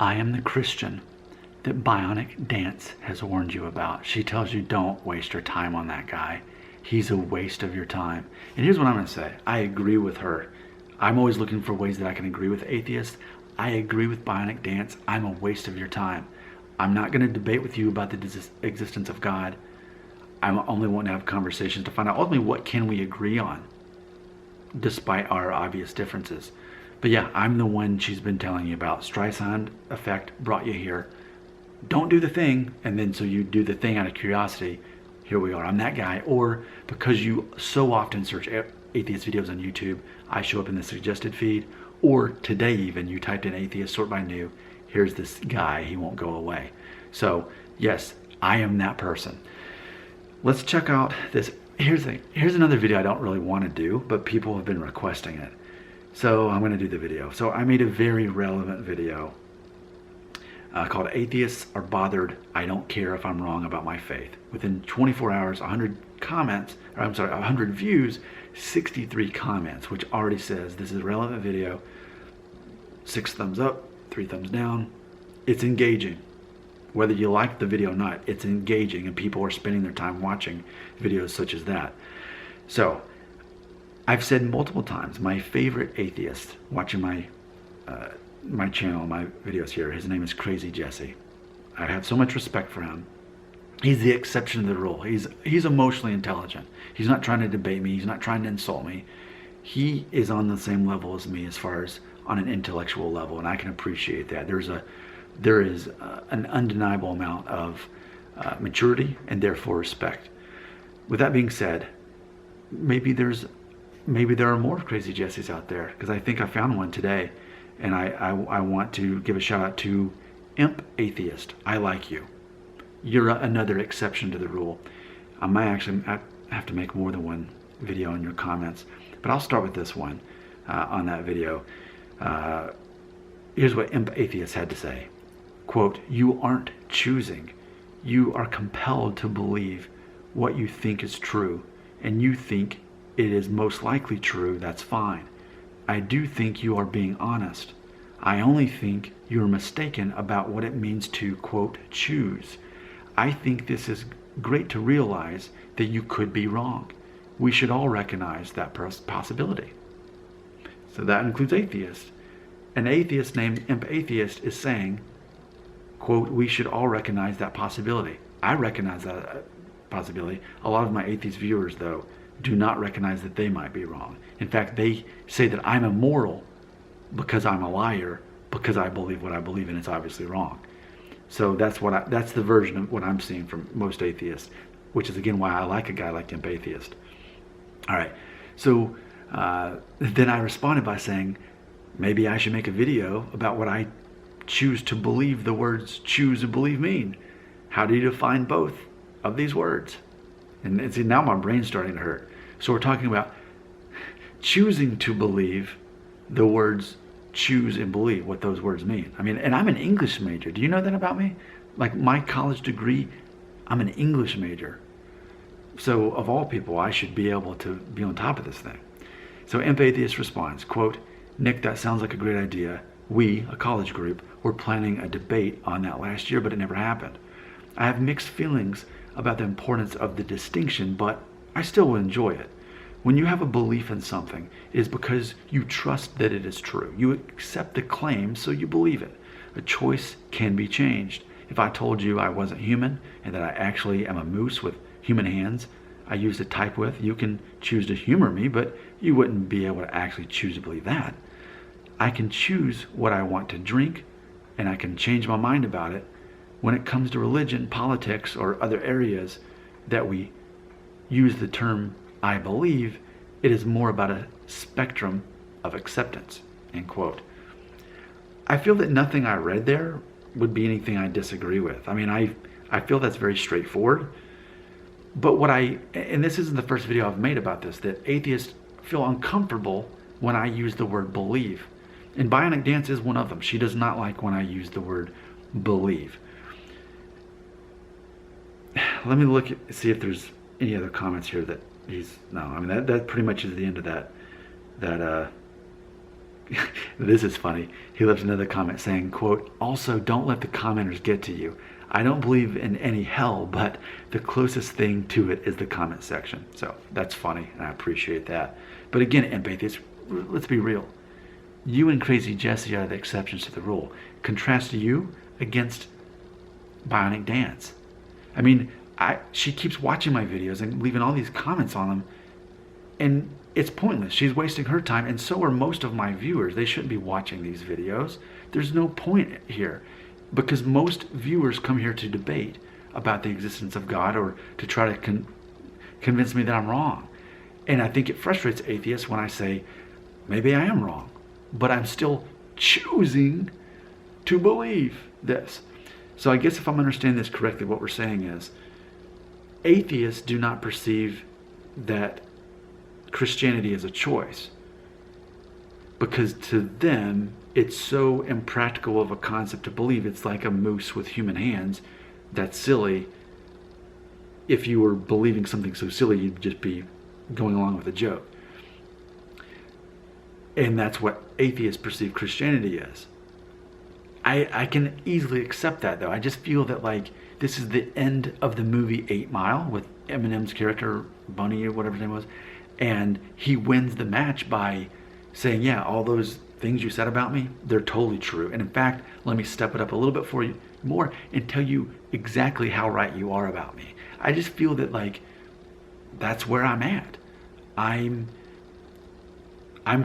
I am the Christian that Bionic Dance has warned you about. She tells you don't waste your time on that guy. He's a waste of your time. And here's what I'm going to say. I agree with her. I'm always looking for ways that I can agree with atheists. I agree with Bionic Dance. I'm a waste of your time. I'm not going to debate with you about the existence of God. I only want to have conversations to find out ultimately what can we agree on, despite our obvious differences. But yeah, I'm the one she's been telling you about. Streisand effect brought you here. Don't do the thing, and then so you do the thing out of curiosity. Here we are. I'm that guy. Or because you so often search atheist videos on YouTube, I show up in the suggested feed. Or today even, you typed in atheist, sort by new. Here's this guy. He won't go away. So yes, I am that person. Let's check out this. Here's another video I don't really want to do, but people have been requesting it. So I'm going to do the video. So I made a very relevant video called Atheists Are Bothered. I Don't Care If I'm Wrong About My Faith. Within 24 hours, 100 comments, or I'm sorry, 100 views, 63 comments, which already says this is a relevant video. 6 thumbs up, 3 thumbs down. It's engaging. Whether you like the video or not, it's engaging, and people are spending their time watching videos such as that. So I've said multiple times, my favorite atheist watching my channel, my videos here, his name is Crazy Jesse. I have so much respect for him. He's the exception to the rule. He's emotionally intelligent. He's not trying to debate me. He's not trying to insult me. He is on the same level as me as far as on an intellectual level, and I can appreciate that. There is an undeniable amount of maturity and therefore respect. With that being said, maybe there are more Crazy Jessies out there, because I think I found one today, and I want to give a shout out to Imp Atheist. I like you. You're another exception to the rule. I might actually have to make more than one video in your comments, but I'll start with this one on that video. Here's what Imp Atheist had to say. Quote, "You aren't choosing. You are compelled to believe what you think is true, and you think it is most likely true. That's fine. I do think you are being honest. I only think you are mistaken about what it means to, quote, choose. I think this is great to realize that you could be wrong. We should all recognize that possibility." So that includes atheists. An atheist named Imp Atheist is saying, quote, "We should all recognize that possibility." I recognize that possibility. A lot of my atheist viewers, though, do not recognize that they might be wrong. In fact, they say that I'm immoral because I'm a liar, because I believe what I believe, and it's obviously wrong. So that's the version of what I'm seeing from most atheists, which is again why I like a guy like Imp Atheist. All right, so then I responded by saying, maybe I should make a video about what I choose to believe the words choose and believe mean. How do you define both of these words? And see, now my brain's starting to hurt. So we're talking about choosing to believe the words choose and believe, what those words mean. I mean, and I'm an English major. Do you know that about me? Like my college degree, I'm an English major. So of all people, I should be able to be on top of this thing. So Imp Atheist responds, quote, "Nick, that sounds like a great idea. We, a college group, were planning a debate on that last year, but it never happened. I have mixed feelings about the importance of the distinction, but I still will enjoy it. When you have a belief in something, it is because you trust that it is true. You accept the claim, so you believe it. A choice can be changed. If I told you I wasn't human and that I actually am a moose with human hands I use to type with, you can choose to humor me, but you wouldn't be able to actually choose to believe that. I can choose what I want to drink, and I can change my mind about it. When it comes to religion, politics, or other areas that we use the term I believe, it is more about a spectrum of acceptance," end quote. I feel that nothing I read there would be anything I disagree with. I mean, I feel that's very straightforward. But and this isn't the first video I've made about this, that atheists feel uncomfortable when I use the word believe. And Bionic Dance is one of them. She does not like when I use the word believe. Let me see if there's any other comments here that no, I mean, that pretty much is the end of that This is funny. He left another comment saying, quote, "Also, don't let the commenters get to you. I don't believe in any hell, but the closest thing to it is the comment section." So that's funny, and I appreciate that. But again, Atheist, let's be real. You and Crazy Jesse are the exceptions to the rule. Contrast you against Bionic Dance. I mean, she keeps watching my videos and leaving all these comments on them, and it's pointless. She's wasting her time, and so are most of my viewers. They shouldn't be watching these videos. There's no point here, because most viewers come here to debate about the existence of God or to try to convince me that I'm wrong. And I think it frustrates atheists when I say, maybe I am wrong, but I'm still choosing to believe this. So I guess if I'm understanding this correctly, what we're saying is atheists do not perceive that Christianity is a choice, because to them it's so impractical of a concept to believe. It's like a moose with human hands. That's silly. If you were believing something so silly, you'd just be going along with a joke. And that's what atheists perceive Christianity as. I can easily accept that, though. I just feel that, like, this is the end of the movie 8 Mile with Eminem's character, Bunny or whatever his name was, and he wins the match by saying, yeah, all those things you said about me, they're totally true. And in fact, let me step it up a little bit for you more and tell you exactly how right you are about me. I just feel that, like, that's where I'm at. I'm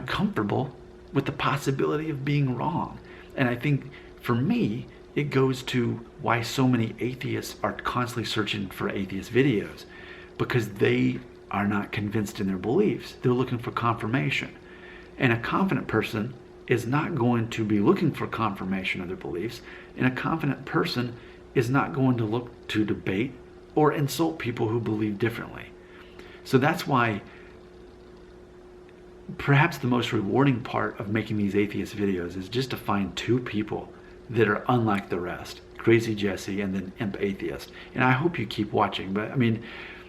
comfortable with the possibility of being wrong. And I think for me, it goes to why so many atheists are constantly searching for atheist videos, because they are not convinced in their beliefs. They're looking for confirmation. And a confident person is not going to be looking for confirmation of their beliefs. And a confident person is not going to look to debate or insult people who believe differently. So that's why perhaps the most rewarding part of making these atheist videos is just to find 2 people that are unlike the rest, Crazy Jesse and then Imp Atheist. And I hope you keep watching, but I mean,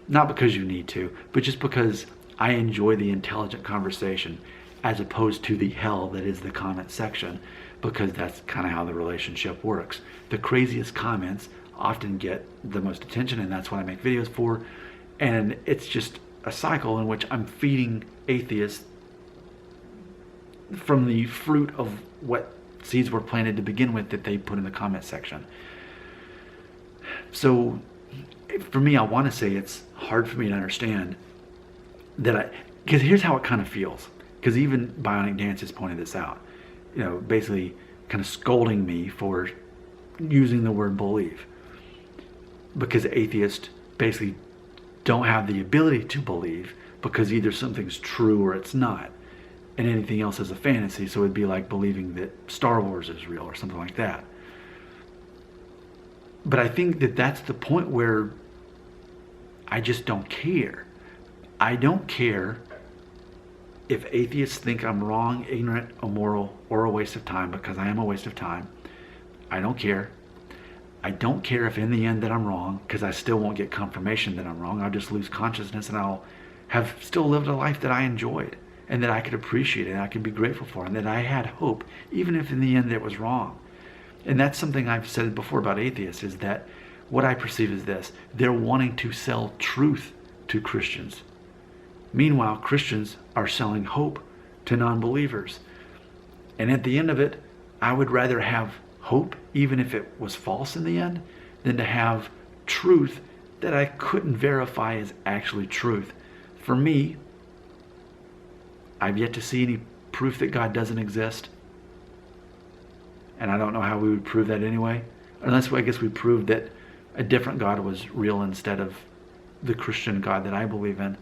not because you need to, but just because I enjoy the intelligent conversation as opposed to the hell that is the comment section, because that's kind of how the relationship works. The craziest comments often get the most attention, and that's what I make videos for. And it's just a cycle in which I'm feeding atheists from the fruit of what seeds were planted to begin with that they put in the comment section. So for me, I want to say it's hard for me to understand that because here's how it kind of feels. Because even Bionic Dance has pointed this out, you know, basically kind of scolding me for using the word believe, because atheists basically don't have the ability to believe, because either something's true or it's not, and anything else is a fantasy. So it'd be like believing that Star Wars is real or something like that. But I think that that's the point where I just don't care. I don't care if atheists think I'm wrong, ignorant, immoral, or a waste of time, because I am a waste of time. I don't care. I don't care if in the end that I'm wrong, because I still won't get confirmation that I'm wrong. I'll just lose consciousness, and I'll have still lived a life that I enjoyed and that I could appreciate and I could be grateful for, and that I had hope, even if in the end it was wrong. And that's something I've said before about atheists, is that what I perceive is this: they're wanting to sell truth to Christians. Meanwhile, Christians are selling hope to non-believers. And at the end of it, I would rather have hope, even if it was false in the end, than to have truth that I couldn't verify as actually truth. For me, I've yet to see any proof that God doesn't exist. And I don't know how we would prove that anyway. Unless, I guess, we proved that a different God was real instead of the Christian God that I believe in.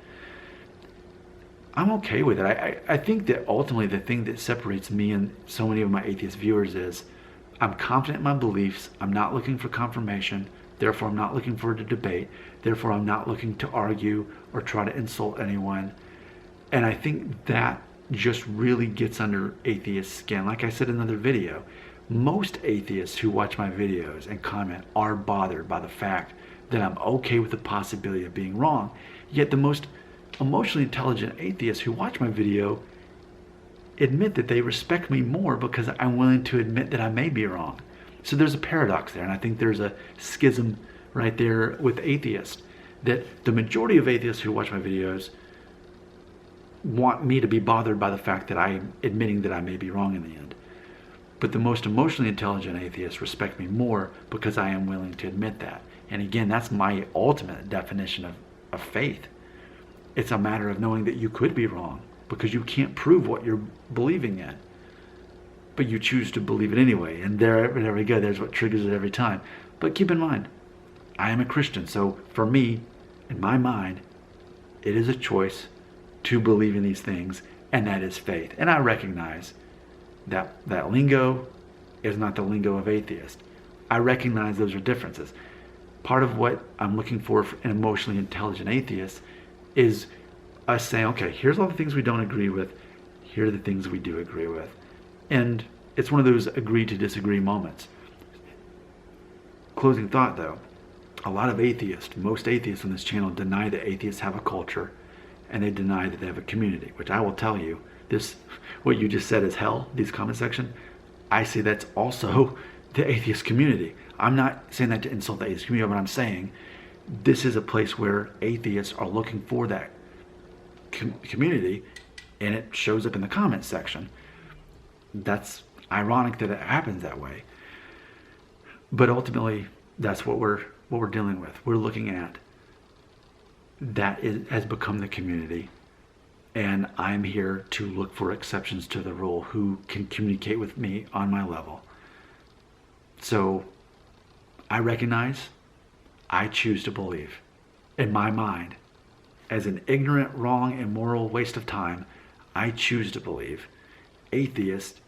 I'm okay with it. I think that ultimately the thing that separates me and so many of my atheist viewers is I'm confident in my beliefs. I'm not looking for confirmation. Therefore, I'm not looking for a debate. Therefore, I'm not looking to argue or try to insult anyone. And I think that just really gets under atheist skin. Like I said in another video, most atheists who watch my videos and comment are bothered by the fact that I'm okay with the possibility of being wrong. Yet the most emotionally intelligent atheists who watch my video admit that they respect me more because I'm willing to admit that I may be wrong. So there's a paradox there, and I think there's a schism right there with atheists, that the majority of atheists who watch my videos want me to be bothered by the fact that I'm admitting that I may be wrong in the end. But the most emotionally intelligent atheists respect me more because I am willing to admit that. And again, that's my ultimate definition of faith. It's a matter of knowing that you could be wrong because you can't prove what you're believing in. But you choose to believe it anyway. And there we go. There's what triggers it every time. But keep in mind, I am a Christian. So for me, in my mind, it is a choice to believe in these things, and that is faith. And I recognize that lingo is not the lingo of atheist. I recognize those are differences. Part of what I'm looking for an emotionally intelligent atheist is us saying, okay, here's all the things we don't agree with. Here are the things we do agree with. And it's one of those agree to disagree moments. Closing thought though, a lot of atheists, most atheists on this channel deny that atheists have a culture, and they deny that they have a community, which I will tell you, this, what you just said is hell, these comment section, I say that's also the atheist community. I'm not saying that to insult the atheist community, but I'm saying this is a place where atheists are looking for that community, and it shows up in the comment section. That's ironic that it happens that way. But ultimately, that's what we're dealing with. We're looking at that has become the community, and I'm here to look for exceptions to the rule who can communicate with me on my level. So I recognize I choose to believe. In my mind, as an ignorant, wrong, immoral waste of time, I choose to believe. Atheists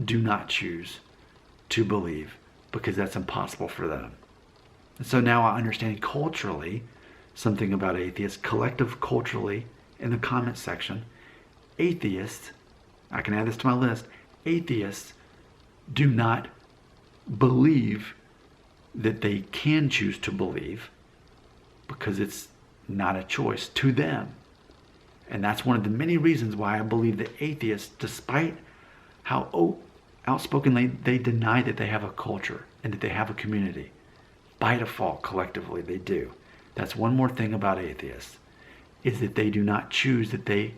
do not choose to believe because that's impossible for them. And so now I understand culturally something about atheists, collective culturally, in the comment section. Atheists, I can add this to my list, atheists do not believe that they can choose to believe because it's not a choice to them. And that's one of the many reasons why I believe that atheists, despite how outspokenly they deny that they have a culture and that they have a community, by default, collectively, they do. That's one more thing about atheists, is that they do not choose that they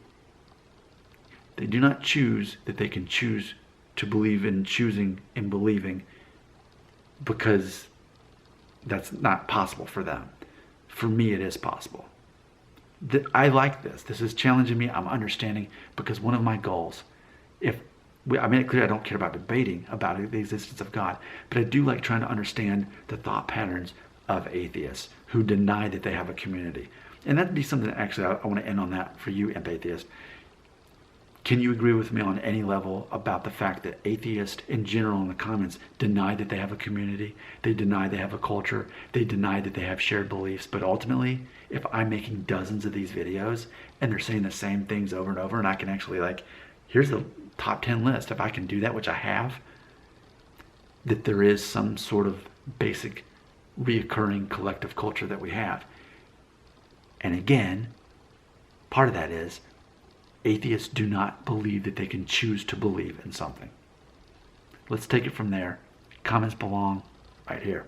do not choose that they can choose to believe in choosing and believing, because that's not possible for them. For me, it is possible. I like this. This is challenging me. I'm understanding, because one of my goals, I made it clear I don't care about debating about the existence of God, but I do like trying to understand the thought patterns of atheists who deny that they have a community. And that'd be something that actually I want to end on that for you, atheists. Can you agree with me on any level about the fact that atheists in general in the comments deny that they have a community? They deny they have a culture. They deny that they have shared beliefs. But ultimately, if I'm making dozens of these videos and they're saying the same things over and over, and I can actually, like, here's the top 10 list, if I can do that, which I have, that there is some sort of basic reoccurring collective culture that we have. And again, part of that is atheists do not believe that they can choose to believe in something. Let's take it from there. Comments belong right here.